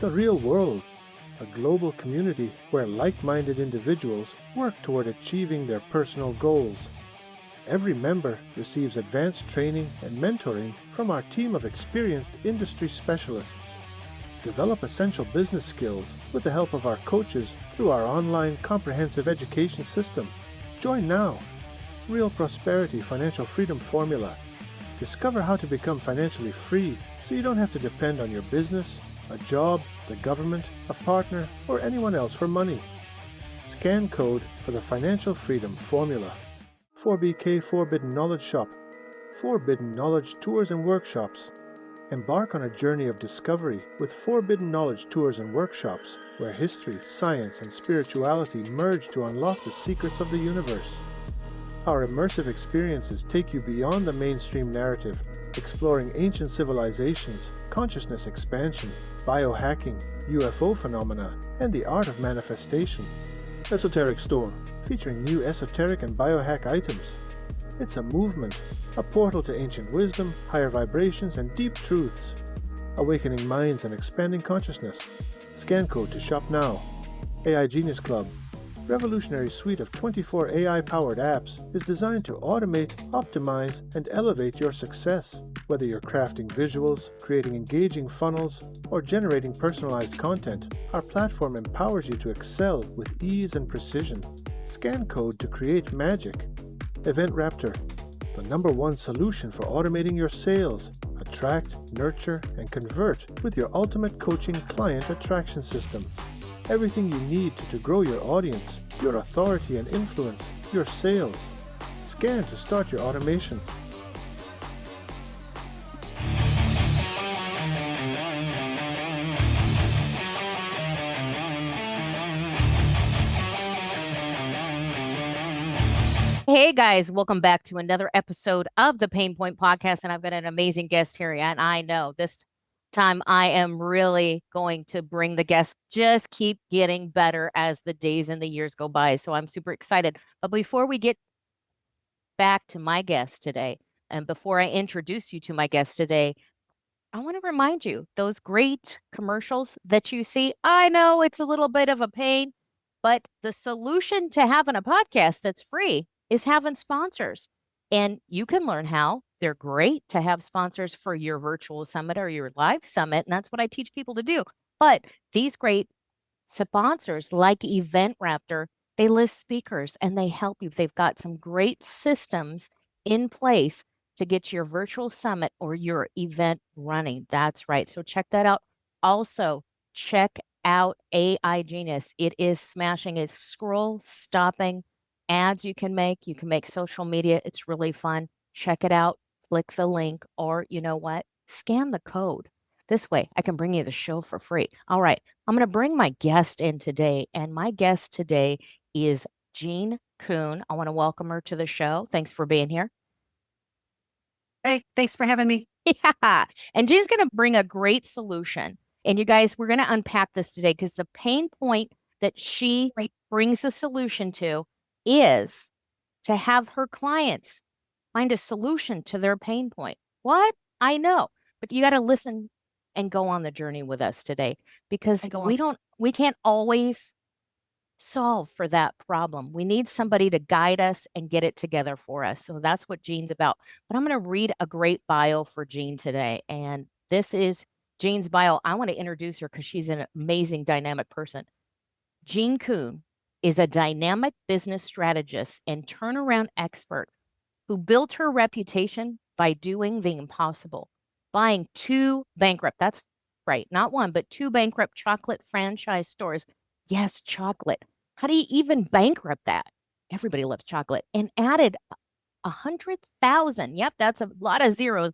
the real world, a global community where like-minded individuals work toward achieving their personal goals. Every member receives advanced training and mentoring from our team of experienced industry specialists. Develop essential business skills with the help of our coaches through our online comprehensive education system. Join now. Real Prosperity Financial Freedom Formula. Discover how to become financially free so you don't have to depend on your business, a job, the government, a partner, or anyone else for money. Scan code for the Financial Freedom Formula. 4BK Forbidden Knowledge Shop. Forbidden Knowledge Tours and Workshops. Embark on a journey of discovery with Forbidden Knowledge Tours and Workshops, where history, science, and spirituality merge to unlock the secrets of the universe. Our immersive experiences take you beyond the mainstream narrative, exploring ancient civilizations, consciousness expansion, biohacking, UFO phenomena, and the art of manifestation. Esoteric Store, featuring new esoteric and biohack items. It's a movement, a portal to ancient wisdom, higher vibrations, and deep truths. Awakening minds and expanding consciousness. Scan code to shop now. AI Genius Club. Revolutionary suite of 24 AI-powered apps is designed to automate, optimize, and elevate your success. Whether you're crafting visuals, creating engaging funnels, or generating personalized content, our platform empowers you to excel with ease and precision. Scan code to create magic. Event Raptor, the #1 solution for automating your sales. Attract, nurture, and convert with your ultimate coaching client attraction system. Everything you need to grow your audience, your authority and influence, your sales. Scan to start your automation. Hey guys, welcome back to another episode of the Pain Point Podcast, and I've got an amazing guest here, and I know this time I am really going to bring the guests just keep getting better as the days and the years go by, so I'm super excited. But before we get back to my guest today, and before I introduce you to my guest today, I want to remind you, those great commercials that you see, I know it's a little bit of a pain, but the solution to having a podcast that's free is having sponsors. And you can learn how. They're great to have sponsors for your virtual summit or your live summit. And that's what I teach people to do. But these great sponsors like Event Raptor, they list speakers and they help you. They've got some great systems in place to get your virtual summit or your event running. That's right. So check that out. Also, check out AI Genius. It is smashing. It's scroll stopping ads you can make. You can make social media. It's really fun. Check it out. Click the link, or you know what? Scan the code. This way, I can bring you the show for free. All right. I'm going to bring my guest in today, and my guest today is Jean Kuhn. I want to welcome her to the show. Thanks for being here. Hey, thanks for having me. Yeah. And Jean's going to bring a great solution. And you guys, we're going to unpack this today because the pain point that she brings a solution to is to have her clients find a solution to their pain point. What? I know, but you got to listen and go on the journey with us today, because we can't always solve for that problem. We need somebody to guide us and get it together for us. So that's what Jean's about. But I'm going to read a great bio for Jean today. And this is Jean's bio. I want to introduce her because she's an amazing, dynamic person. Jean Kuhn is a dynamic business strategist and turnaround expert who built her reputation by doing the impossible, buying 2 bankrupt, that's right, not one, but 2 bankrupt chocolate franchise stores. Yes, chocolate. How do you even bankrupt that? Everybody loves chocolate. And added 100,000. Yep, that's a lot of zeros,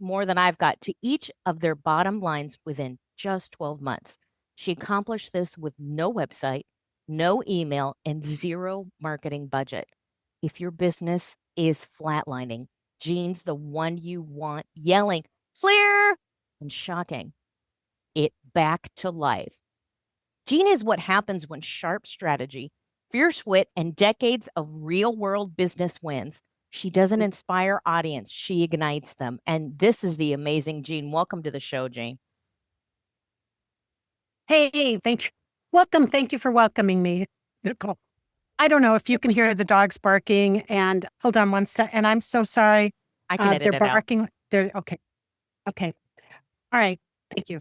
more than I've got, to each of their bottom lines within just 12 months. She accomplished this with no website, no email, and 0 marketing budget. If your business is flatlining, Jean's the one you want, yelling, clear, and shocking it back to life. Jean is what happens when sharp strategy, fierce wit, and decades of real-world business wins. She doesn't inspire audience, she ignites them. And this is the amazing Jean. Welcome to the show, Jean. Hey, thank you. Welcome. Thank you for welcoming me, Nicole. I don't know if you can hear the dogs barking, and hold on one sec. And I'm so sorry. I can edit They're it out. barking. They're okay. Okay. All right. Thank you.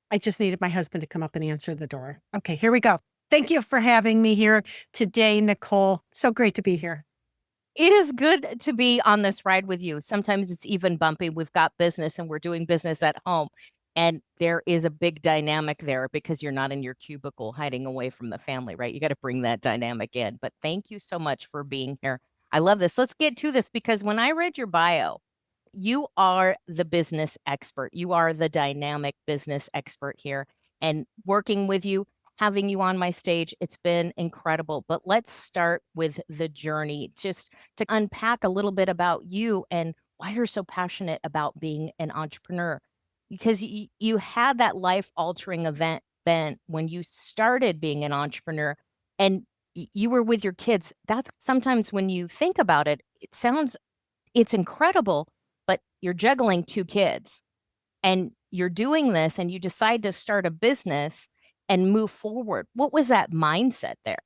I just needed my husband to come up and answer the door. Okay, here we go. Thank you for having me here today, Nicole. So great to be here. It is good to be on this ride with you. Sometimes it's even bumpy. We've got business and we're doing business at home. And there is a big dynamic there because you're not in your cubicle hiding away from the family, right? You got to bring that dynamic in. But thank you so much for being here. I love this. Let's get to this because when I read your bio, you are the business expert. You are the dynamic business expert here. And working with you, having you on my stage, it's been incredible. But let's start with the journey, just to unpack a little bit about you and why you're so passionate about being an entrepreneur. Because you had that life altering event then when you started being an entrepreneur and you were with your kids. That's sometimes when you think about it, it's incredible, but you're juggling two kids and you're doing this and you decide to start a business and move forward. What was that mindset there?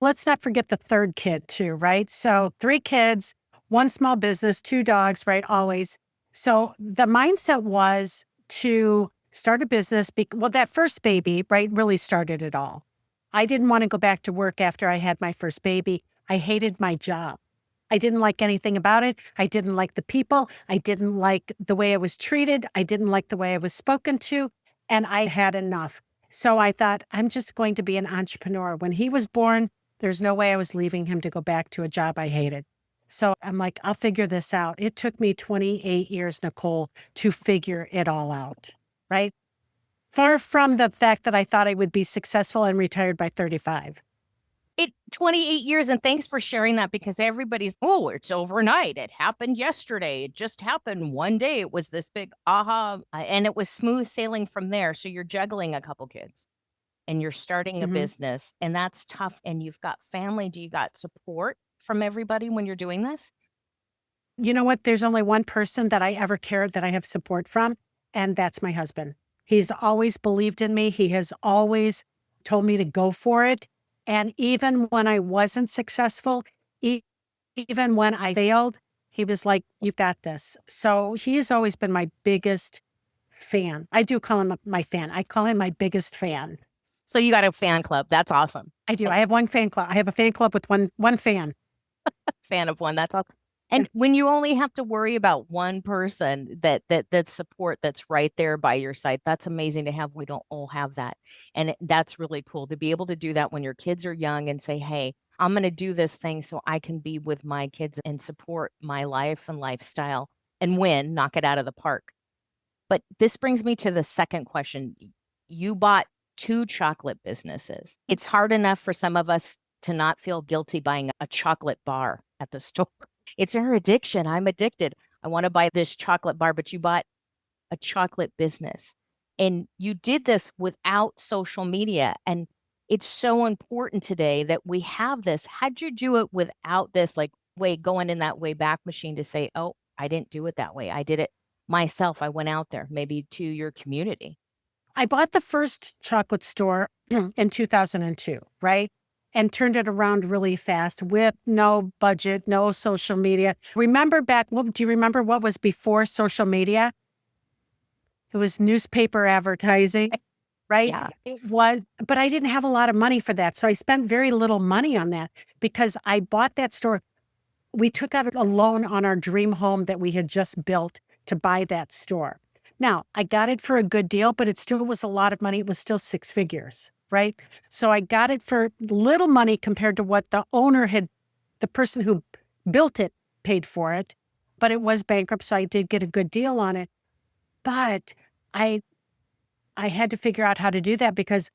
Let's not forget the third kid, too, right? So 3 kids, 1 small business, 2 dogs, right? Always. So the mindset was to start a business. Well, that first baby, right, really started it all. I didn't want to go back to work after I had my first baby. I hated my job. I didn't like anything about it. I didn't like the people. I didn't like the way I was treated. I didn't like the way I was spoken to. And I had enough. So I thought, I'm just going to be an entrepreneur. When he was born, there's no way I was leaving him to go back to a job I hated. So I'm like, I'll figure this out. It took me 28 years, Nicole, to figure it all out, right? Far from the fact that I thought I would be successful and retired by 35. 28 years, and thanks for sharing that because everybody's, oh, it's overnight. It happened yesterday. It just happened one day. It was this big aha, and it was smooth sailing from there. So you're juggling a couple kids and you're starting a Mhm. business, and that's tough. And you've got family. Do you got support from everybody when you're doing this? You know what? There's only one person that I ever cared that I have support from, and that's my husband. He's always believed in me. He has always told me to go for it. And even when I wasn't successful, e- even when I failed, he was like, "You've got this." So he has always been my biggest fan. I do call him my fan. I call him my biggest fan. So you got a fan club. That's awesome. I do. I have one fan club. I have a fan club with one fan. Fan of one. That's all. And when you only have to worry about one person that support that's right there by your side, that's amazing to have. We don't all have that. And that's really cool to be able to do that when your kids are young and say, hey, I'm going to do this thing so I can be with my kids and support my life and lifestyle and win, knock it out of the park. But this brings me to the second question. You bought 2 chocolate businesses. It's hard enough for some of us to not feel guilty buying a chocolate bar at the store. It's our addiction. I'm addicted. I want to buy this chocolate bar, but you bought a chocolate business. And you did this without social media. And it's so important today that we have this. How'd you do it without this, like, way going in that way back machine to say, oh, I didn't do it that way. I did it myself. I went out there, maybe to your community. I bought the first chocolate store in 2002, right? And turned it around really fast with no budget, no social media. Remember back, do you remember what was before social media? It was newspaper advertising, right? Yeah. It was, but I didn't have a lot of money for that. So I spent very little money on that because I bought that store. We took out a loan on our dream home that we had just built to buy that store. Now, I got it for a good deal, but it still was a lot of money. It was still 6 figures, right? So I got it for little money compared to what the person who built it paid for it, but it was bankrupt. So I did get a good deal on it. But I had to figure out how to do that because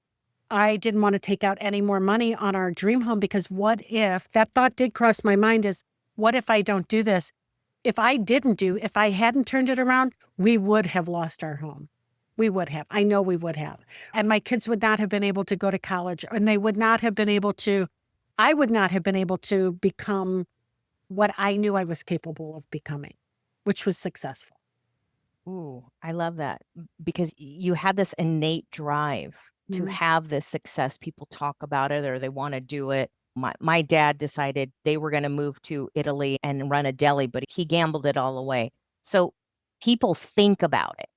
I didn't want to take out any more money on our dream home because what if, that thought did cross my mind is, what if I don't do this? If I hadn't turned it around, we would have lost our home. We would have. I know we would have. And my kids would not have been able to go to college and I would not have been able to become what I knew I was capable of becoming, which was successful. Ooh, I love that because you had this innate drive to Mm. have this success. People talk about it or they want to do it. My dad decided they were going to move to Italy and run a deli, but he gambled it all away. So people think about it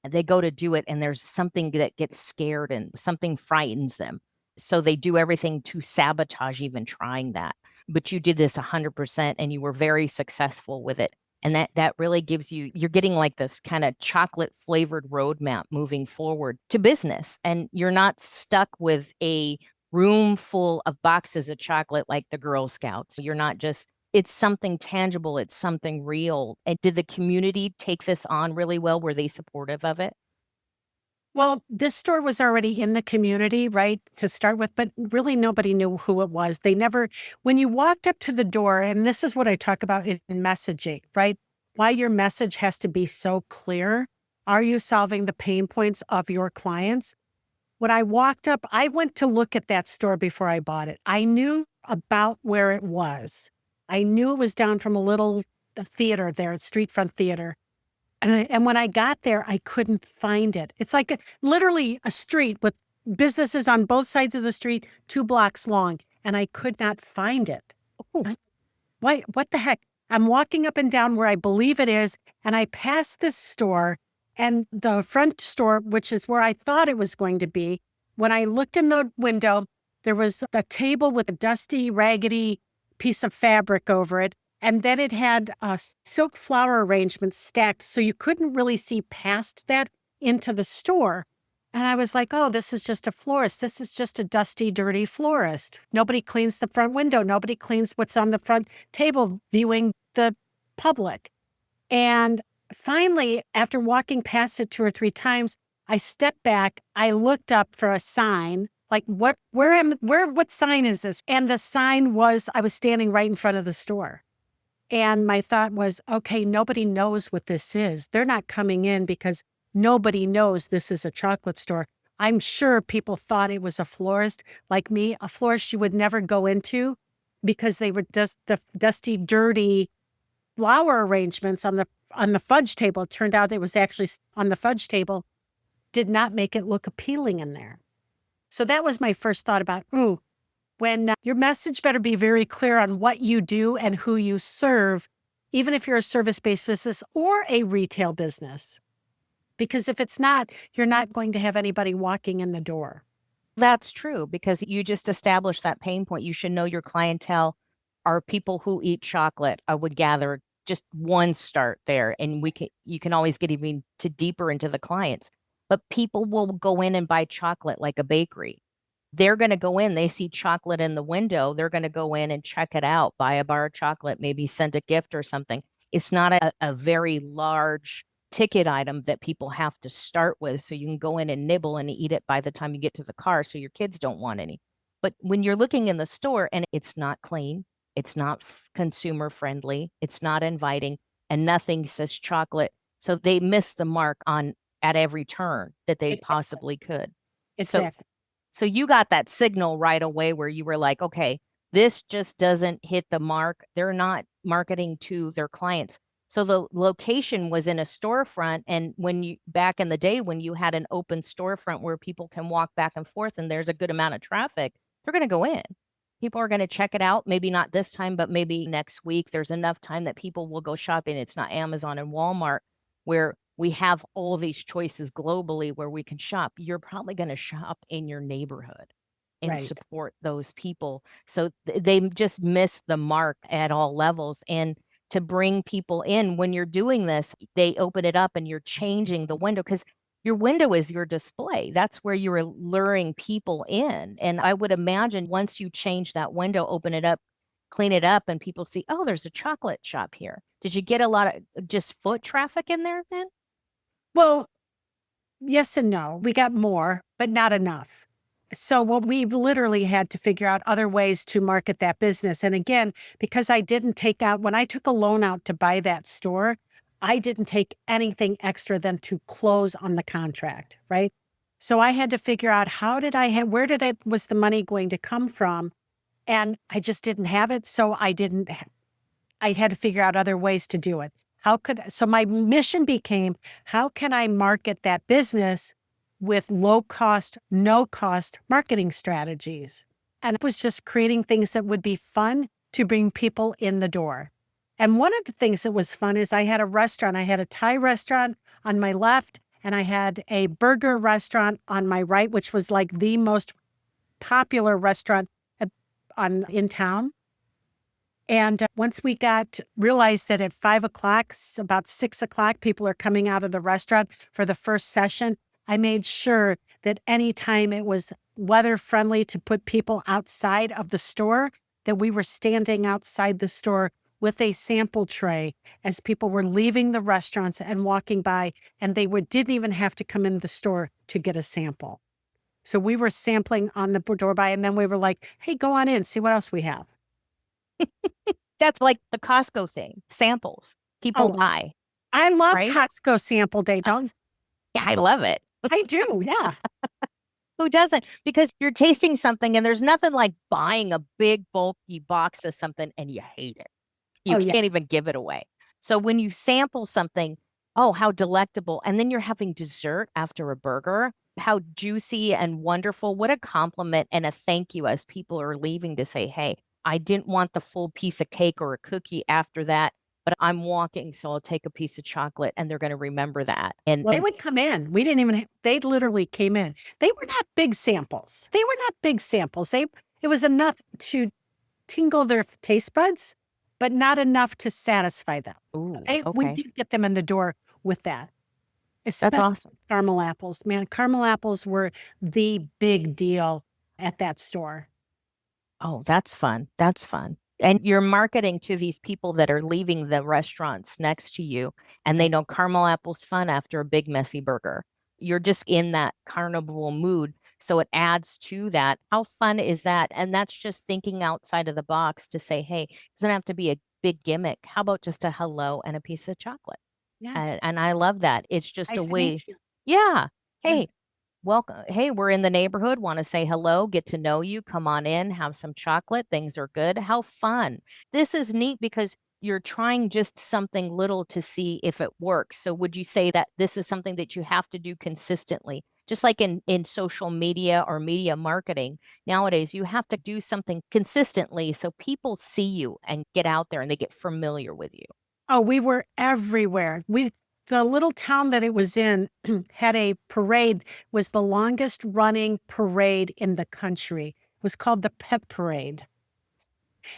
and they go to do it, and there's something that gets scared and something frightens them. So they do everything to sabotage even trying that. But you did this 100% and you were very successful with it. And that really gives you're getting like this kind of chocolate flavored roadmap moving forward to business. And you're not stuck with a room full of boxes of chocolate like the Girl Scouts. You're not just, it's something tangible, it's something real. And did the community take this on really well? Were they supportive of it? Well, this store was already in the community, right, to start with, but really nobody knew who it was. They never, when you walked up to the door, and this is what I talk about in messaging, right? Why your message has to be so clear. Are you solving the pain points of your clients? When I walked up, I went to look at that store before I bought it. I knew about where it was. I knew it was down from a little theater there, a street front theater. And when I got there, I couldn't find it. It's like literally a street with businesses on both sides of the street, 2 blocks long, and I could not find it. Oh, what the heck? I'm walking up and down where I believe it is, and I pass this store and the front store, which is where I thought it was going to be. When I looked in the window, there was a table with a dusty, raggedy piece of fabric over it. And then it had silk flower arrangements stacked, so you couldn't really see past that into the store. And I was like, oh, this is just a florist. This is just a dusty, dirty florist. Nobody cleans the front window. Nobody cleans what's on the front table viewing the public. And finally, after walking past it 2 or 3 times, I stepped back. I looked up for a sign. Like, what sign is this? And the sign was, I was standing right in front of the store. And my thought was, okay, nobody knows what this is. They're not coming in because nobody knows this is a chocolate store. I'm sure people thought it was a florist like me, a florist you would never go into because they were just the dusty, dirty flower arrangements on the fudge table. It turned out it was actually on the fudge table, did not make it look appealing in there. So that was my first thought about, ooh, when your message better be very clear on what you do and who you serve, even if you're a service-based business or a retail business. Because if it's not, you're not going to have anybody walking in the door. That's true because you just established that pain point. You should know your clientele are people who eat chocolate. I would gather just one start there, and you can always get even to deeper into the clients. But people will go in and buy chocolate like a bakery. They're going to go in, they see chocolate in the window, they're going to go in and check it out, buy a bar of chocolate, maybe send a gift or something. It's not a very large ticket item that people have to start with. So you can go in and nibble and eat it by the time you get to the car so your kids don't want any. But when you're looking in the store and it's not clean, it's not consumer friendly, it's not inviting, and nothing says chocolate. So they miss the mark on at every turn that they Exactly. possibly could. So Exactly. so you got that signal right away where you were like, okay, this just doesn't hit the mark. They're not marketing to their clients. So the location was in a storefront. And when you back in the day, when you had an open storefront where people can walk back and forth and there's a good amount of traffic, they're going to go in. People are going to check it out. Maybe not this time, but maybe next week. There's enough time that people will go shopping. It's not Amazon and Walmart where we have all these choices globally where we can shop. You're probably going to shop in your neighborhood and Right. support those people. So they just miss the mark at all levels. And to bring people in when you're doing this, they open it up and you're changing the window because your window is your display. That's where you're luring people in. And I would imagine once you change that window, open it up, clean it up, and people see, oh, there's a chocolate shop here. Did you get a lot of just foot traffic in there then? Well, yes and no. We got more, but not enough. So what we literally had to figure out other ways to market that business. And again, because I didn't take out, when I took a loan out to buy that store, I didn't take anything extra than to close on the contract, right? So I had to figure out where did it, was the money going to come from? And I just didn't have it. So I had to figure out other ways to do it. So my mission became, how can I market that business with low cost, no cost marketing strategies? And it was just creating things that would be fun to bring people in the door. And one of the things that was fun is I had a restaurant. I had a Thai restaurant on my left, and I had a burger restaurant on my right, which was like the most popular restaurant in town. And once we realized that at 5 o'clock, about 6 o'clock, people are coming out of the restaurant for the first session, I made sure that anytime it was weather friendly to put people outside of the store, that we were standing outside the store with a sample tray as people were leaving the restaurants and walking by, and didn't even have to come in the store to get a sample. So we were sampling on the door by, and then we were like, hey, go on in, see what else we have. That's like the Costco thing, samples. People buy. I love right? Costco sample day. Don't Yeah, I love it. I do, yeah. Who doesn't? Because you're tasting something and there's nothing like buying a big bulky box of something and you hate it. You Yeah. can't even give it away. So when you sample something, oh, how delectable. And then you're having dessert after a burger. How juicy and wonderful. What a compliment and a thank you as people are leaving to say, hey, I didn't want the full piece of cake or a cookie after that, but I'm walking, so I'll take a piece of chocolate, and they're going to remember that. And They would come in. We didn't even, they literally came in. They were not big samples. It was enough to tingle their taste buds, but not enough to satisfy them. ooh, We okay, did get them in the door with that. that's Especially awesome. caramel apples. Man, caramel apples were the big deal at that store. Oh, that's fun. That's fun. And you're marketing to these people that are leaving the restaurants next to you, and they know caramel apple's fun after a big messy burger. You're just in that carnival mood. So it adds to that. How fun is that? And that's just thinking outside of the box to say, hey, it doesn't have to be a big gimmick. How about just a hello and a piece of chocolate? Yeah. And I love that. It's just Nice a to meet way. you. Yeah. Yeah. Hey, welcome. Hey, we're in the neighborhood. Want to say hello, get to know you. Come on in, have some chocolate. Things are good. How fun. This is neat because you're trying just something little to see if it works. So would you say that this is something that you have to do consistently? Just like in social media or media marketing, nowadays you have to do something consistently so people see you and get out there and they get familiar with you. Oh, we were everywhere. The little town that it was in had a parade, was the longest running parade in the country. It was called the Pet Parade.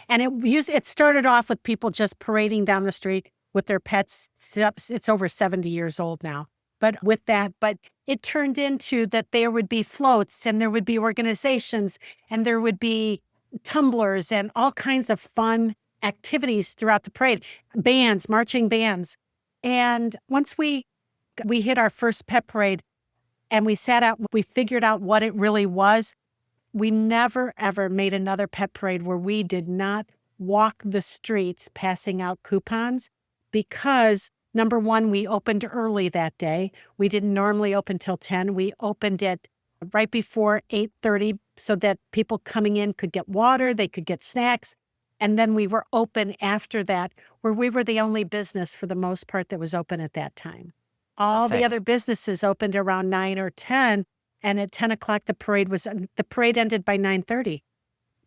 And it started off with people just parading down the street with their pets. It's over 70 years old now. But it turned into that there would be floats and there would be organizations and there would be tumblers and all kinds of fun activities throughout the parade, bands, marching bands. And once we hit our first pet parade and we figured out what it really was. We never, ever made another pet parade where we did not walk the streets passing out coupons because, number one, we opened early that day. We didn't normally open till 10. We opened it right before 8:30 so that people coming in could get water, they could get snacks. And then we were open after that, where we were the only business for the most part that was open at that time. All the Perfect. other businesses opened around 9 or 10. And at 10 o'clock, the parade ended by 9:30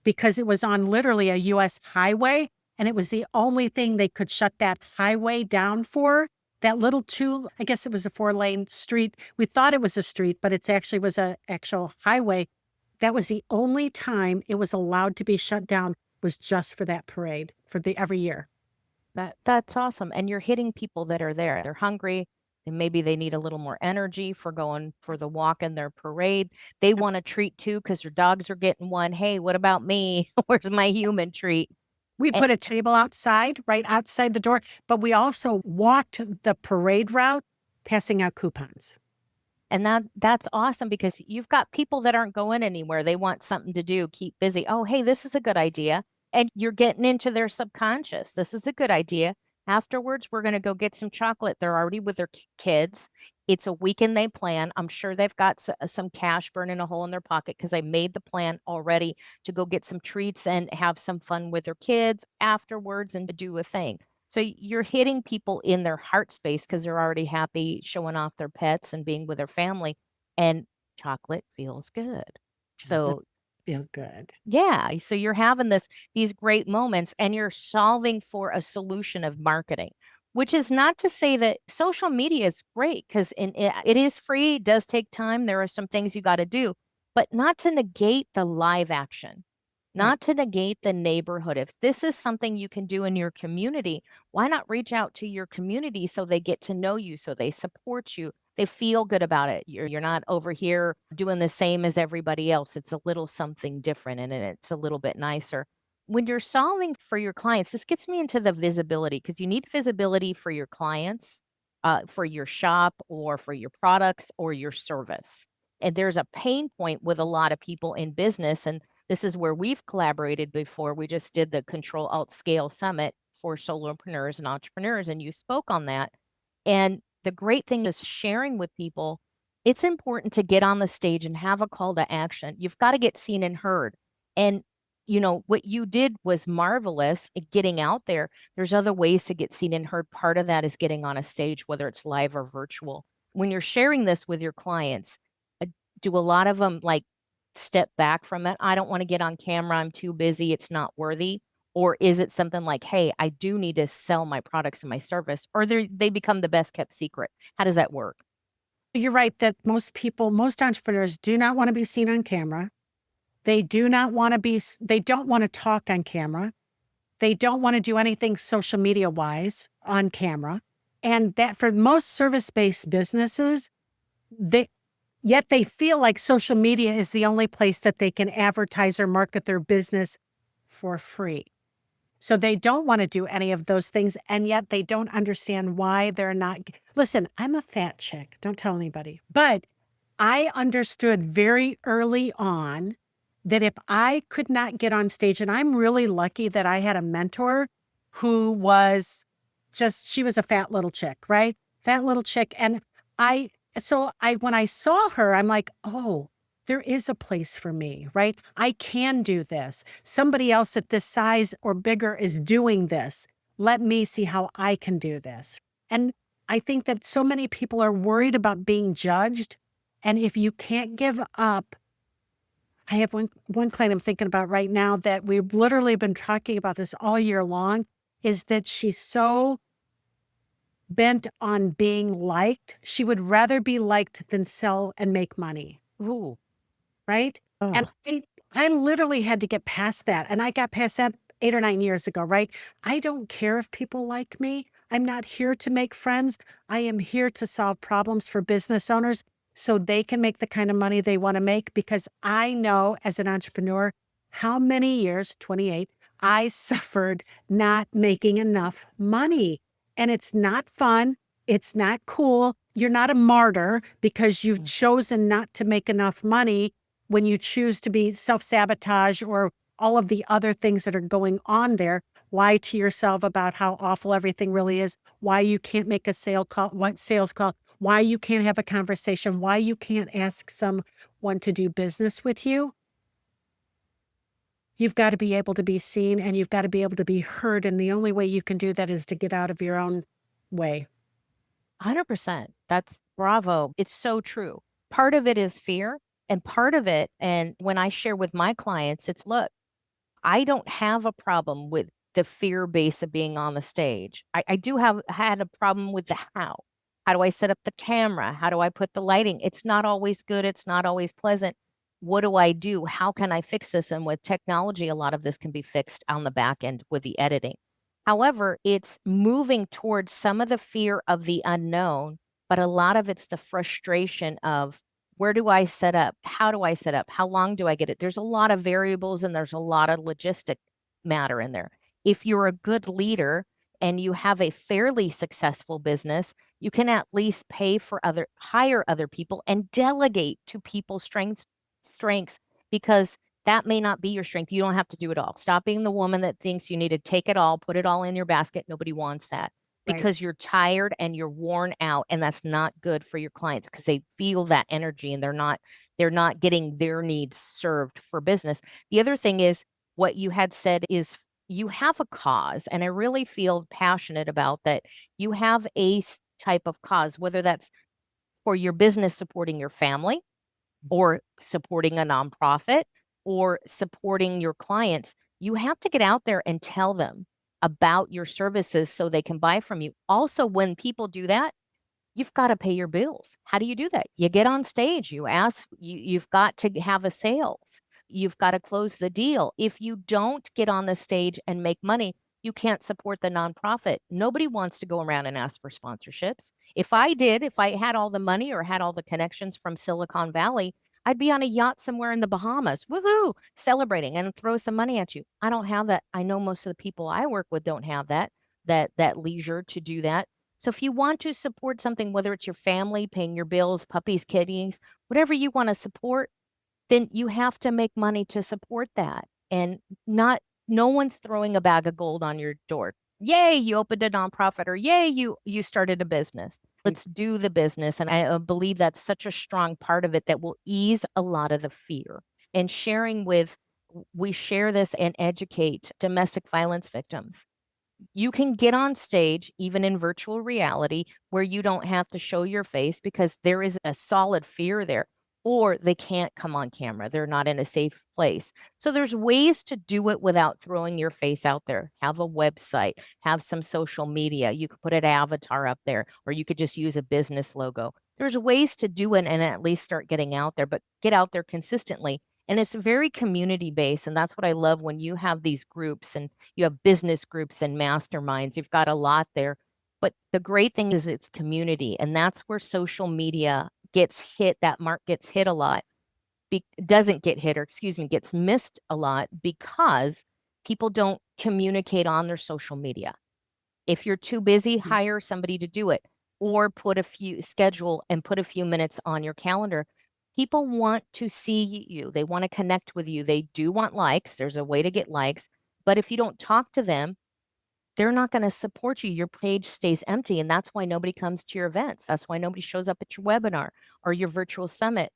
because it was on literally a U.S. highway. And it was the only thing they could shut that highway down for. That little I guess it was a 4-lane street. We thought it was a street, but it actually was an actual highway. That was the only time it was allowed to be shut down, was just for that parade every year. That's awesome. And you're hitting people that are there. They're hungry. And maybe they need a little more energy for going for the walk in their parade. They want a treat too because their dogs are getting one. Hey, what about me? Where's my human treat? We And, put a table outside, right outside the door, but we also walked the parade route, passing out coupons. and that's awesome because you've got people that aren't going anywhere. They want something to do, keep busy. Oh, hey, this is a good idea. And you're getting into their subconscious. This is a good idea. Afterwards, we're going to go get some chocolate. They're already with their kids. It's a weekend they plan. I'm sure they've got some cash burning a hole in their pocket because they made the plan already to go get some treats and have some fun with their kids afterwards and to do a thing. So you're hitting people in their heart space because they're already happy showing off their pets and being with their family. And chocolate feels good. Chocolate So feel good. yeah, so you're having these great moments and you're solving for a solution of marketing, which is not to say that social media is great because it is free, it does take time. There are some things you got to do, but not to negate the live action, Right. not to negate the neighborhood. If this is something you can do in your community, why not reach out to your community so they get to know you, so they support you, they feel good about it. You're not over here doing the same as everybody else. It's a little something different and it's a little bit nicer. When you're solving for your clients, this gets me into the visibility because you need visibility for your clients, for your shop or for your products or your service. And there's a pain point with a lot of people in business. And this is where we've collaborated before. We just did the Control Alt Scale Summit for solopreneurs and entrepreneurs, and you spoke on that. And the great thing is sharing with people. It's important to get on the stage and have a call to action. You've got to get seen and heard. And, what you did was marvelous at getting out there. There's other ways to get seen and heard. Part of that is getting on a stage, whether it's live or virtual. When you're sharing this with your clients, uh, do a lot of them like step back from it? I don't want to get on camera. I'm too busy. It's not worthy. Or is it something like, hey, I do need to sell my products and my service, or they become the best kept secret? How does that work? You're right that most entrepreneurs do not want to be seen on camera. They do not want to they don't want to talk on camera. They don't want to do anything social media wise on camera. And that for most service-based businesses, yet they feel like social media is the only place that they can advertise or market their business for free. So they don't want to do any of those things. And yet they don't understand why they're not. Listen, I'm a fat chick. Don't tell anybody. But I understood very early on that if I could not get on stage, and I'm really lucky that I had a mentor who was she was a fat little chick, right? Fat little chick. And when I saw her, I'm like, oh, there is a place for me, right? I can do this. Somebody else at this size or bigger is doing this. Let me see how I can do this. And I think that so many people are worried about being judged. And if you can't give up, I have one client I'm thinking about right now that we've literally been talking about this all year long, is that she's so bent on being liked. She would rather be liked than sell and make money. Ooh. Right? And Oh. I literally had to get past that, and I got past that 8 or 9 years ago, right? I don't care if people like me. I'm not here to make friends. I am here to solve problems for business owners so they can make the kind of money they wanna make, because I know as an entrepreneur how many years, 28, I suffered not making enough money. And it's not fun. It's not cool. You're not a martyr because you've chosen not to make enough money when you choose to be self-sabotage or all of the other things that are going on there. Lie to yourself about how awful everything really is, why you can't make a sales call, why you can't have a conversation, why you can't ask someone to do business with you. You've got to be able to be seen and you've got to be able to be heard. And the only way you can do that is to get out of your own way. 100%. That's bravo. It's so true. Part of it is fear, and part of it, and when I share with my clients, it's look, I don't have a problem with the fear base of being on the stage. I do have had a problem with the how. How do I set up the camera? How do I put the lighting? It's not always good. It's not always pleasant. What do I do? How can I fix this? And with technology, a lot of this can be fixed on the back end with the editing. However, it's moving towards some of the fear of the unknown, but a lot of it's the frustration of where do I set up? How do I set up? How long do I get it? There's a lot of variables and there's a lot of logistic matter in there. If you're a good leader and you have a fairly successful business, you can at least hire other people and delegate to people's strengths because that may not be your strength. You don't have to do it all. Stop being the woman that thinks you need to take it all, put it all in your basket. Nobody wants that Right. because you're tired and you're worn out, and that's not good for your clients because they feel that energy and they're not getting their needs served for business. The other thing is what you had said is you have a cause, and I really feel passionate about that. You have a type of cause, whether that's for your business supporting your family, or supporting a nonprofit, or supporting your clients. You have to get out there and tell them about your services so they can buy from you. Also, when people do that, you've got to pay your bills. How do you do that? You get on stage, you ask, you've got to have a sales. You've got to close the deal. If you don't get on the stage and make money, you can't support the nonprofit. Nobody wants to go around and ask for sponsorships. If I did, if I had all the money or had all the connections from Silicon Valley, I'd be on a yacht somewhere in the Bahamas, woohoo, celebrating and throw some money at you. I don't have that. I know most of the people I work with don't have that leisure to do that. So if you want to support something, whether it's your family, paying your bills, puppies, kitties, whatever you want to support, then you have to make money to support that. And no one's throwing a bag of gold on your door. Yay, you opened a nonprofit, or yay, you started a business. Let's do the business. And I believe that's such a strong part of it that will ease a lot of the fear. And we share this and educate domestic violence victims. You can get on stage, even in virtual reality, where you don't have to show your face because there is a solid fear there, or they can't come on camera. They're not in a safe place. So there's ways to do it without throwing your face out there. Have a website, have some social media. You could put an avatar up there, or you could just use a business logo. There's ways to do it and at least start getting out there, but get out there consistently. And it's very community based. And that's what I love when you have these groups and you have business groups and masterminds. You've got a lot there. But the great thing is it's community. And that's where social media gets hit. That mark gets hit a lot. Doesn't get hit, or excuse me, gets missed a lot because people don't communicate on their social media. If you're too busy, hire somebody to do it, or schedule and put a few minutes on your calendar. People want to see you. They want to connect with you. They do want likes. There's a way to get likes. But if you don't talk to them, they're not going to support you. Your page stays empty. And that's why nobody comes to your events. That's why nobody shows up at your webinar or your virtual summit.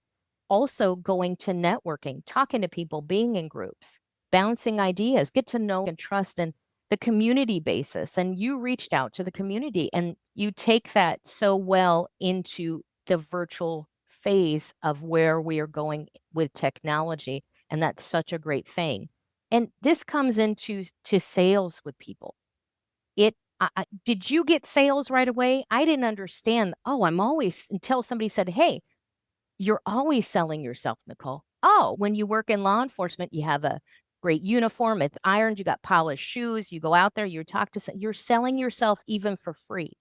Also, going to networking, talking to people, being in groups, bouncing ideas, get to know and trust, and the community basis. And you reached out to the community and you take that so well into the virtual phase of where we are going with technology. And that's such a great thing. And this comes into sales with people. Did you get sales right away? I didn't understand. Oh, until somebody said, hey, you're always selling yourself, Nicole. Oh, when you work in law enforcement, you have a great uniform, it's ironed, you got polished shoes, you go out there, you're selling yourself even for free.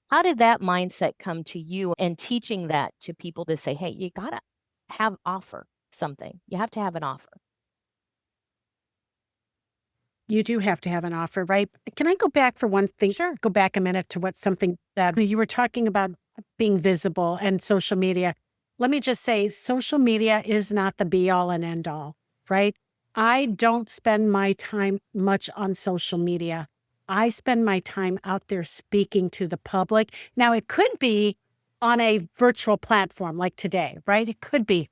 How did that mindset come to you, and teaching that to people to say, hey, you got to offer something. You have to have an offer. You do have to have an offer, right? Can I go back for one thing? Sure. Go back a minute to something that you were talking about, being visible and social media. Let me just say, social media is not the be all and end all, right? I don't spend my time much on social media. I spend my time out there speaking to the public. Now, it could be on a virtual platform like today, right? It could be.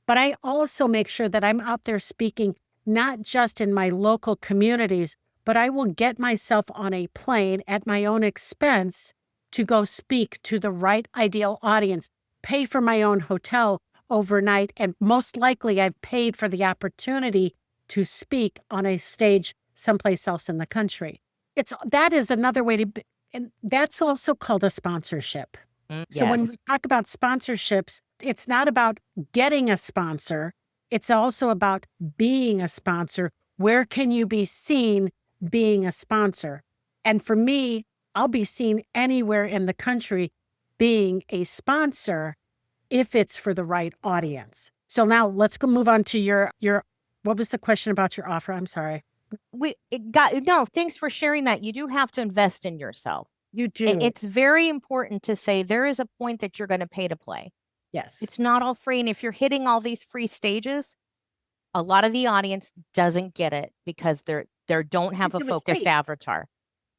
But I also make sure that I'm out there speaking not just in my local communities, but I will get myself on a plane at my own expense to go speak to the right ideal audience, pay for my own hotel overnight, and most likely I've paid for the opportunity to speak on a stage someplace else in the country. That is another way and that's also called a sponsorship. So when we talk about sponsorships, it's not about getting a sponsor. It's also about being a sponsor. Where can you be seen being a sponsor? And for me, I'll be seen anywhere in the country being a sponsor if it's for the right audience. So now let's move on to your what was the question about your offer? I'm sorry. Thanks for sharing that. You do have to invest in yourself. You do. It's very important to say there is a point that you're going to pay to play. Yes. It's not all free. And if you're hitting all these free stages, a lot of the audience doesn't get it because they don't have a focused avatar.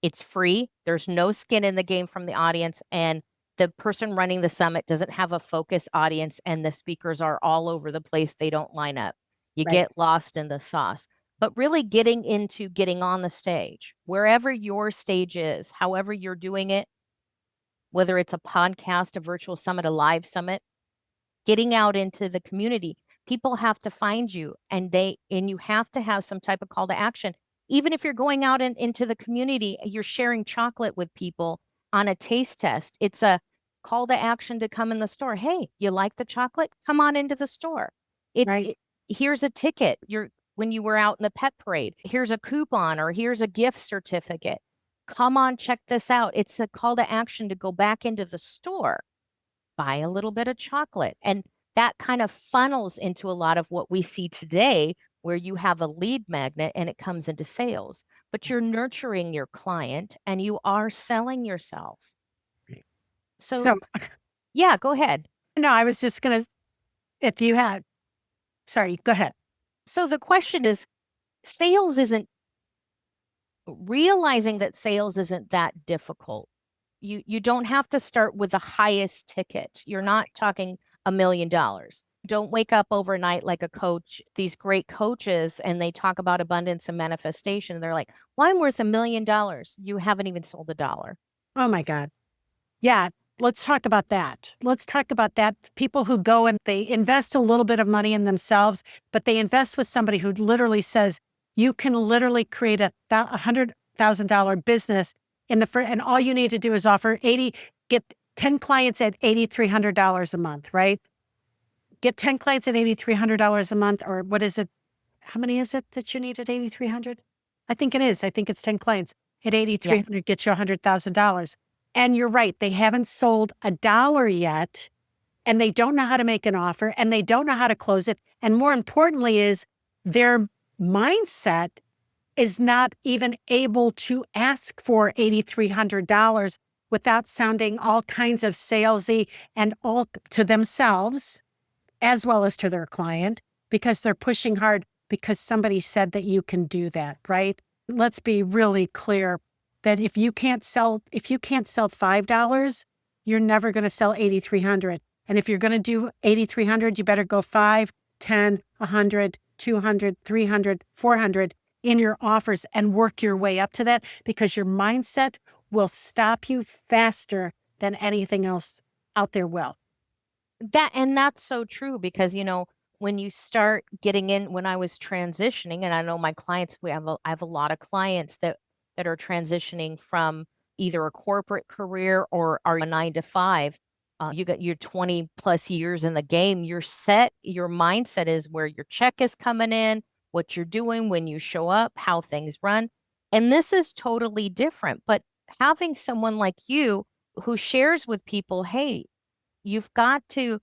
It's free. There's no skin in the game from the audience. And the person running the summit doesn't have a focused audience, and the speakers are all over the place. They don't line up. You get lost in the sauce. but really getting into getting on the stage, wherever your stage is, however you're doing it, whether it's a podcast, a virtual summit, a live summit, getting out into the community. People have to find you, and you have to have some type of call to action. Even if you're going out into the community, you're sharing chocolate with people on a taste test. It's a call to action to come in the store. Hey, you like the chocolate? Come on into the store. Right. Here's a ticket. When you were out in the pet parade, here's a coupon or here's a gift certificate. Come on, check this out. It's a call to action to go back into the store, buy a little bit of chocolate. And that kind of funnels into a lot of what we see today, where you have a lead magnet and it comes into sales, but you're nurturing your client and you are selling yourself. Right. So yeah, go ahead. No, I was just going to, if you had, sorry, go ahead. So the question is, realizing that sales isn't that difficult. You don't have to start with the highest ticket. You're not talking $1 million. Don't wake up overnight like a coach, these great coaches, and they talk about abundance and manifestation. They're like, well, I'm worth $1 million. You haven't even sold a dollar. Oh my God. Yeah. Let's talk about that. Let's talk about that. People who go and they invest a little bit of money in themselves, but they invest with somebody who literally says, you can literally create a $100,000 business and all you need to do is get 10 clients at $8,300 a month, right? Get 10 clients at $8,300 a month, or what is it? How many is it that you need at 8,300? I think it is. I think it's 10 clients at 8,300 gets you $100,000. And you're right. They haven't sold a dollar yet, and they don't know how to make an offer, and they don't know how to close it. And more importantly is their mindset is not even able to ask for $8,300 without sounding all kinds of salesy and all to themselves as well as to their client, because they're pushing hard because somebody said that you can do that, right? Let's be really clear that if you can't sell $5, you're never going to sell 8,300. And if you're going to do 8,300, you better go 5, 10, 100, 200, 300, 400 in your offers and work your way up to that, because your mindset will stop you faster than anything else out there will. That's so true, because, when you start getting in, when I was transitioning, and I know my clients, I have a lot of clients that are transitioning from either a corporate career or are a 9 to 5. You got your 20 plus years in the game. Your mindset is where your check is coming in, what you're doing when you show up, how things run. And this is totally different. But having someone like you who shares with people, hey, you've got to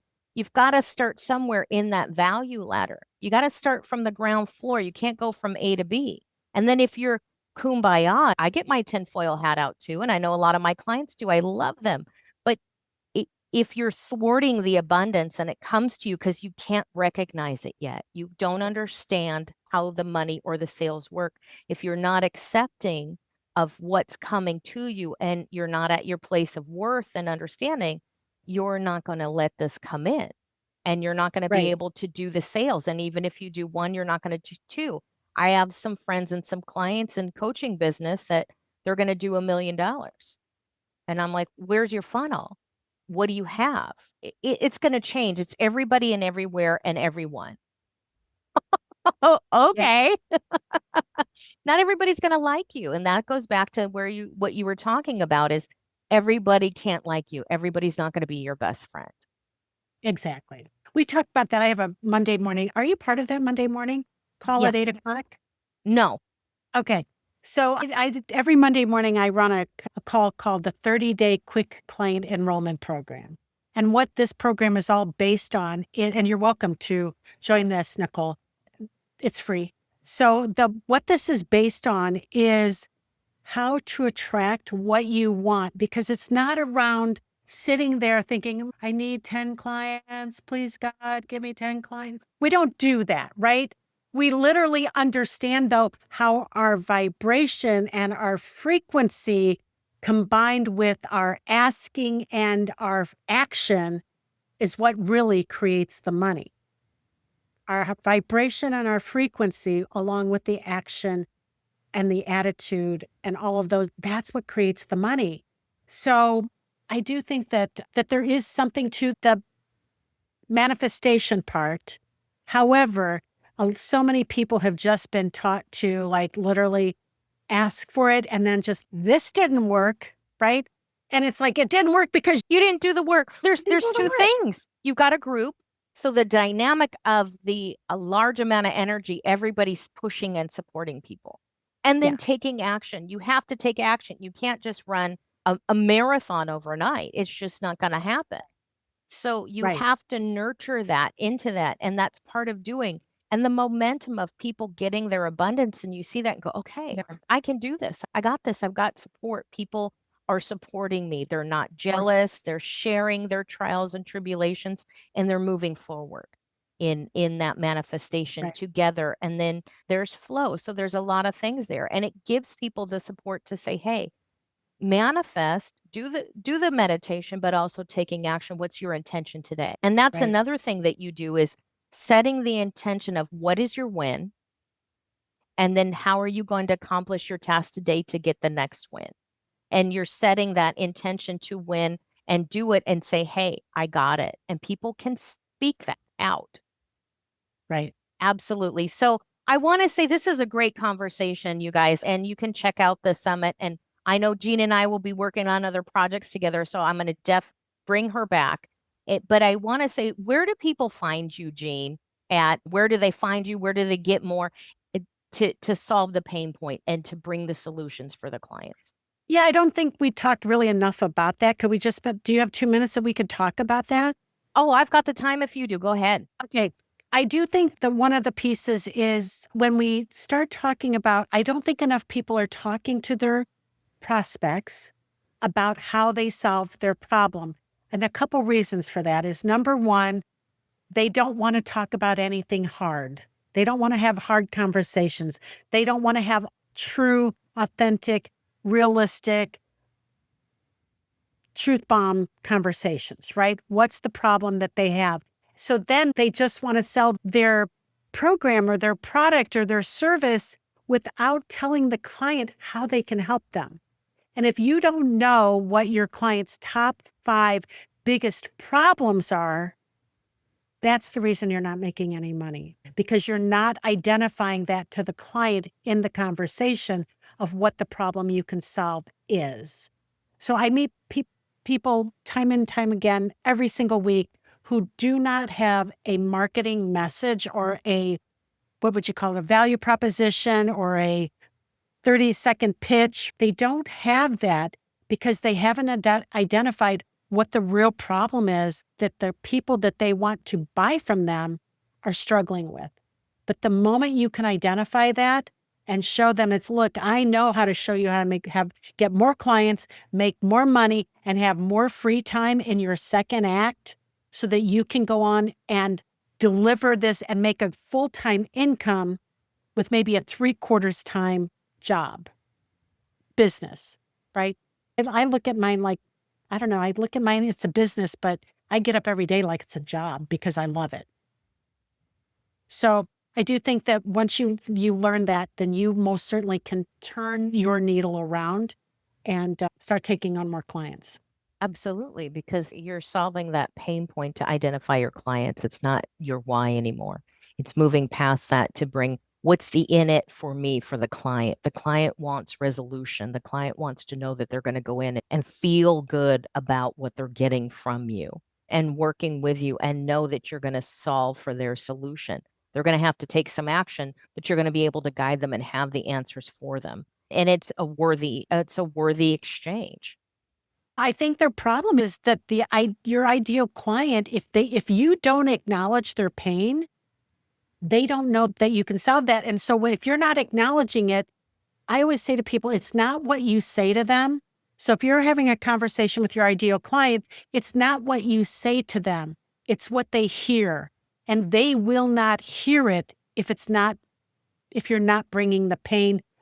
start somewhere in that value ladder. You got to start from the ground floor. You can't go from A to B. And then if you're kumbaya, I get my tinfoil hat out too. And I know a lot of my clients do. I love them. But if you're thwarting the abundance and it comes to you because you can't recognize it yet, you don't understand how the money or the sales work. If you're not accepting of what's coming to you and you're not at your place of worth and understanding, you're not going to let this come in, and you're not going to be able to do the sales. And even if you do one, you're not going to do two. I have some friends and some clients in coaching business that they're going to do $1 million. And I'm like, where's your funnel? What do you have? It's going to change. It's everybody and everywhere and everyone. Oh, okay. Not everybody's going to like you. And that goes back to what you were talking about is everybody can't like you. Everybody's not going to be your best friend. Exactly. We talked about that. I have a Monday morning. Are you part of that Monday morning call at 8:00? No. Okay. So every Monday morning, I run a call called the 30-Day Quick Client Enrollment Program. And what this program is all based on, and you're welcome to join this, Nicole. It's free. So what this is based on is how to attract what you want, because it's not around sitting there thinking, I need 10 clients. Please, God, give me 10 clients. We don't do that, right? We literally understand, though, how our vibration and our frequency combined with our asking and our action is what really creates the money. our vibration and our frequency, along with the action and the attitude and all of those, that's what creates the money. So I do think that there is something to the manifestation part. However, so many people have just been taught to like literally ask for it and then just, this didn't work, right? And it's like, it didn't work because You didn't do the work. There's do the two work. things. You got a group. So the dynamic of a large amount of energy, everybody's pushing and supporting people. And then Yeah. taking action. You have to take action. You can't just run a marathon overnight. It's just not going to happen. So you Right. have to nurture that into that. And that's part of doing. And the momentum of people getting their abundance. And you see that and go, okay, I can do this. I got this. I've got support. People are supporting me. They're not jealous. They're sharing their trials and tribulations, and they're moving forward in that manifestation Right. together. And then there's flow. So there's a lot of things there. And it gives people the support to say, hey, manifest, do the meditation, but also taking action. What's your intention today? And that's Right. another thing that you do is setting the intention of what is your win, and then how are you going to accomplish your task today to get the next win. And you're setting that intention to win and do it and say, hey, I got it. And people can speak that out. Right. Absolutely. So I want to say this is a great conversation, you guys, and you can check out the summit. And I know Jean and I will be working on other projects together, so I'm going to bring her back. But I want to say, where do people find you, Jean? Where do they find you? Where do they get more to solve the pain point and to bring the solutions for the clients? Yeah, I don't think we talked really enough about that. Could we just, do you have 2 minutes that we could talk about that? Oh, I've got the time if you do. Go ahead. Okay. I do think that one of the pieces is when we start talking about, I don't think enough people are talking to their prospects about how they solve their problem. And a couple reasons for that is, number one, they don't want to talk about anything hard. They don't want to have hard conversations. They don't want to have true, authentic, realistic, truth bomb conversations, right? What's the problem that they have? So then they just want to sell their program or their product or their service without telling the client how they can help them. And if you don't know what your client's top 5 biggest problems are, that's the reason you're not making any money, because you're not identifying that to the client in the conversation of what the problem you can solve is. So I meet people time and time again, every single week, who do not have a marketing message or what would you call it, a value proposition or a 30-second pitch. They don't have that because they haven't identified what the real problem is that the people that they want to buy from them are struggling with. But the moment you can identify that and show them, it's, look, I know how to show you how to get more clients, make more money, and have more free time in your second act so that you can go on and deliver this and make a full-time income with maybe a 3/4 time job, business, right? And I look at mine like, I don't know, I look at mine, it's a business, but I get up every day like it's a job because I love it. So I do think that once you learn that, then you most certainly can turn your needle around and start taking on more clients. Absolutely, because you're solving that pain point to identify your clients. It's not your why anymore. It's moving past that to bring what's the in it for me for the client. The client wants resolution. The client wants to know that they're going to go in and feel good about what they're getting from you and working with you and know that you're going to solve for their solution. They're going to have to take some action, but you're going to be able to guide them and have the answers for them. And it's a worthy exchange. I think their problem is that your ideal client, if you don't acknowledge their pain, they don't know that you can solve that. And so if you're not acknowledging it, I always say to people, it's not what you say to them. So if you're having a conversation with your ideal client, it's not what you say to them. It's what they hear. And they will not hear it if you're not bringing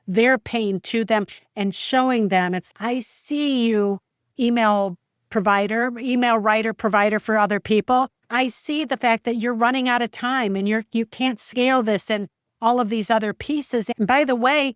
their pain to them and showing them I see you, email writer, provider for other people, I see the fact that you're running out of time and you can't scale this and all of these other pieces. And by the way,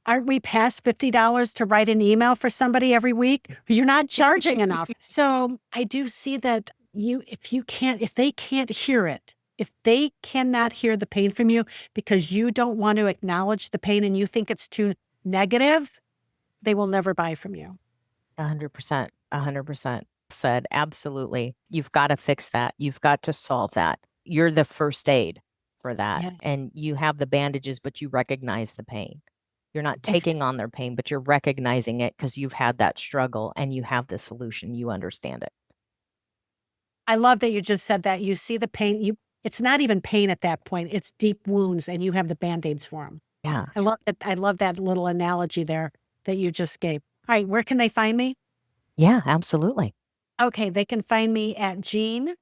aren't we past $50 to write an email for somebody every week? You're not charging enough. So I do see that if they can't hear it, if they cannot hear the pain from you because you don't want to acknowledge the pain and you think it's too negative, they will never buy from you. 100%, 100% said. Absolutely. You've got to fix that. You've got to solve that. You're the first aid for that. Yeah. And you have the bandages, but you recognize the pain. You're not taking on their pain, but you're recognizing it because you've had that struggle and you have the solution. You understand it. I love that you just said that. You see the pain. It's not even pain at that point. It's deep wounds and you have the Band-Aids for them. Yeah. I love that. I love that little analogy there that you just gave. All right. Where can they find me? Yeah, absolutely. Okay. They can find me at Jean,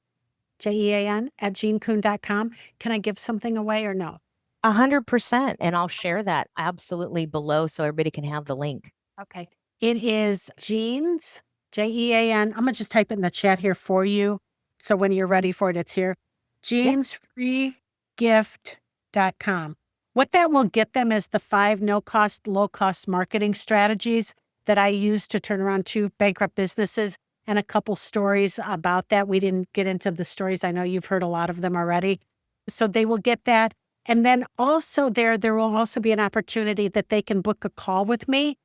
Jean, at jeankuhn.com. Can I give something away or no? 100%. And I'll share that absolutely below so everybody can have the link. Okay. It is Jean's, Jean. I'm going to just type it in the chat here for you. So when you're ready for it, it's here. jeansfreegift.com. What that will get them is the 5 no-cost, low-cost marketing strategies that I use to turn around 2 bankrupt businesses and a couple stories about that. We didn't get into the stories. I know you've heard a lot of them already. So they will get that. And then also there will also be an opportunity that they can book a call with me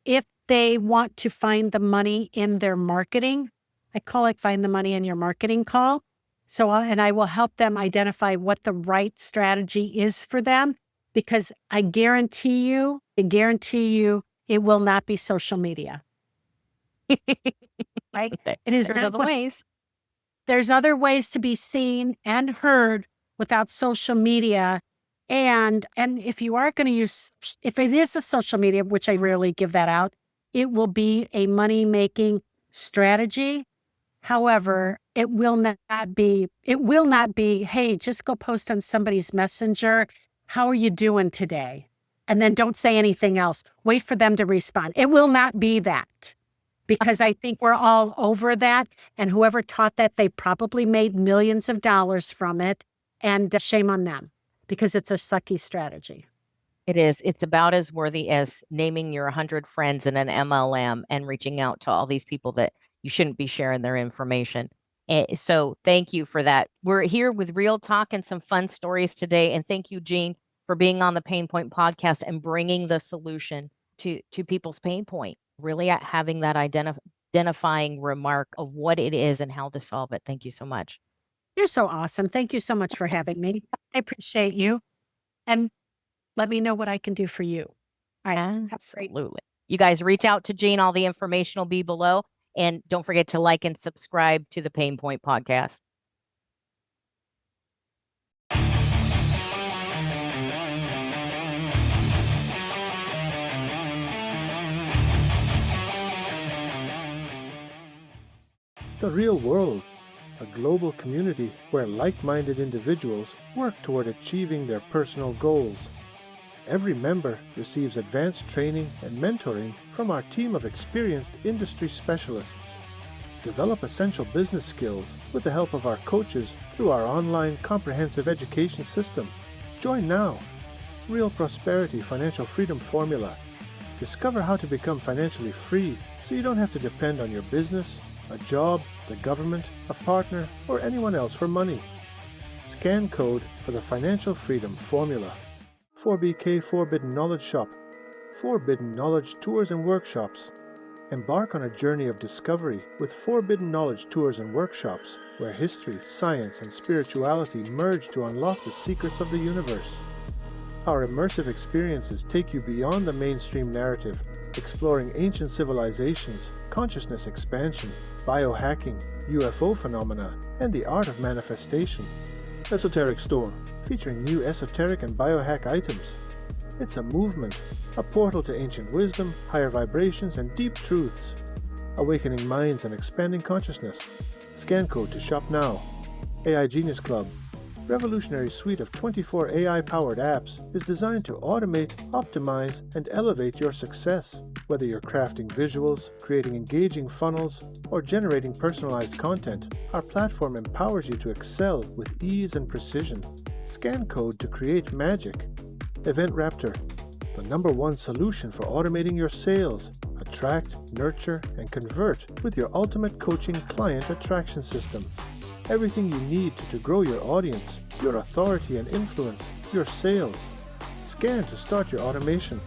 if they want to find the money in their marketing. I call it Find the Money in Your Marketing Call. So, I will help them identify what the right strategy is for them, because I guarantee you, it will not be social media. Right? It is There's not other ways. There's other ways to be seen and heard without social media. And if you are going to if it is a social media, which I rarely give that out, it will be a money-making strategy. However, it will not be, hey, just go post on somebody's messenger. How are you doing today? And then don't say anything else. Wait for them to respond. It will not be that, because I think we're all over that. And whoever taught that, they probably made millions of dollars from it. And shame on them, because it's a sucky strategy. It is. It's about as worthy as naming your 100 friends in an MLM and reaching out to all these people that you shouldn't be sharing their information. And so thank you for that. We're here with real talk and some fun stories today. And thank you, Jean, for being on the Pain Point podcast and bringing the solution to people's pain point, really having that identifying remark of what it is and how to solve it. Thank you so much. You're so awesome. Thank you so much for having me. I appreciate you. And let me know what I can do for you. All right. Absolutely. You guys reach out to Jean. All the information will be below. And don't forget to like and subscribe to the Pain Point podcast. The real world, a global community where like-minded individuals work toward achieving their personal goals. Every member receives advanced training and mentoring from our team of experienced industry specialists. Develop essential business skills with the help of our coaches through our online comprehensive education system. Join now. Real Prosperity Financial Freedom Formula. Discover how to become financially free so you don't have to depend on your business, a job, the government, a partner, or anyone else for money. Scan code for the Financial Freedom Formula. 4BK Forbidden Knowledge Shop. Forbidden Knowledge Tours and Workshops. Embark on a journey of discovery with Forbidden Knowledge Tours and Workshops, where history, science, and spirituality merge to unlock the secrets of the universe. Our immersive experiences take you beyond the mainstream narrative, exploring ancient civilizations, consciousness expansion, biohacking, UFO phenomena, and the art of manifestation. Esoteric Store, featuring new esoteric and biohack items. It's a movement, a portal to ancient wisdom, higher vibrations, and deep truths. Awakening minds and expanding consciousness. Scan code to shop now. AI Genius Club. revolutionary suite of 24 AI-powered apps is designed to automate, optimize, and elevate your success. Whether you're crafting visuals, creating engaging funnels, or generating personalized content, our platform empowers you to excel with ease and precision. Scan code to create magic. Event Raptor, the #1 solution for automating your sales. Attract, nurture, and convert with your ultimate coaching client attraction system. Everything you need to grow your audience, your authority and influence, your sales. Scan to start your automation.